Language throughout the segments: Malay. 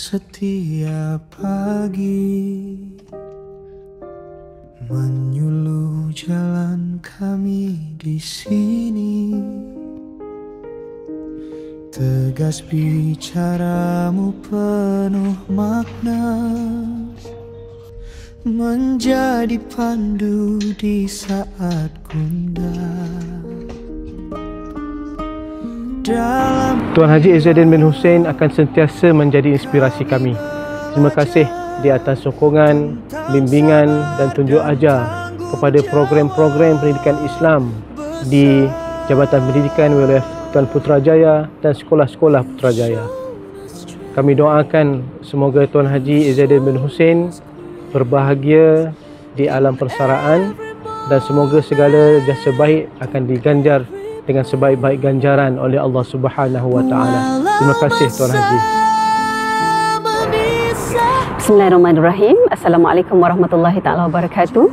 setiap pagi menyuluh jalan kami di sini. Tegas bicaramu penuh makna, menjadi pandu di saat gundah. Tuan Haji Izzaidin bin Hussein akan sentiasa menjadi inspirasi kami. Terima kasih di atas sokongan, bimbingan dan tunjuk ajar kepada program-program pendidikan Islam di Jabatan Pendidikan Wilayah Tuan Putrajaya dan sekolah-sekolah Putrajaya. Kami doakan semoga Tuan Haji Izzaidin bin Hussein berbahagia di alam persaraan dan semoga segala jasa baik akan diganjar dengan sebaik-baik ganjaran oleh Allah Subhanahu wa taala. Terima kasih Tuan Haji. Bismillahirrahmanirrahim. Assalamualaikum warahmatullahi taala wabarakatuh.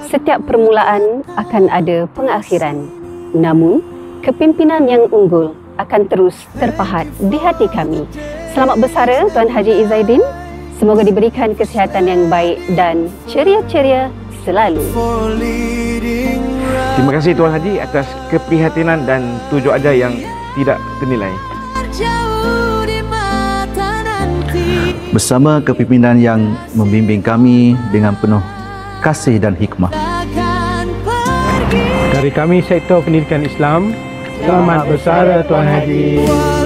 Setiap permulaan akan ada pengakhiran. Namun, kepimpinan yang unggul akan terus terpahat di hati kami. Selamat bersara Tuan Haji Izzaidin. Semoga diberikan kesihatan yang baik dan ceria-ceria selalu. Terima kasih Tuan Haji atas keprihatinan dan tunjuk ajar yang tidak ternilai. Bersama kepimpinan yang membimbing kami dengan penuh kasih dan hikmah. Dari kami Sektor Pendidikan Islam, selamat bersara Tuan Haji.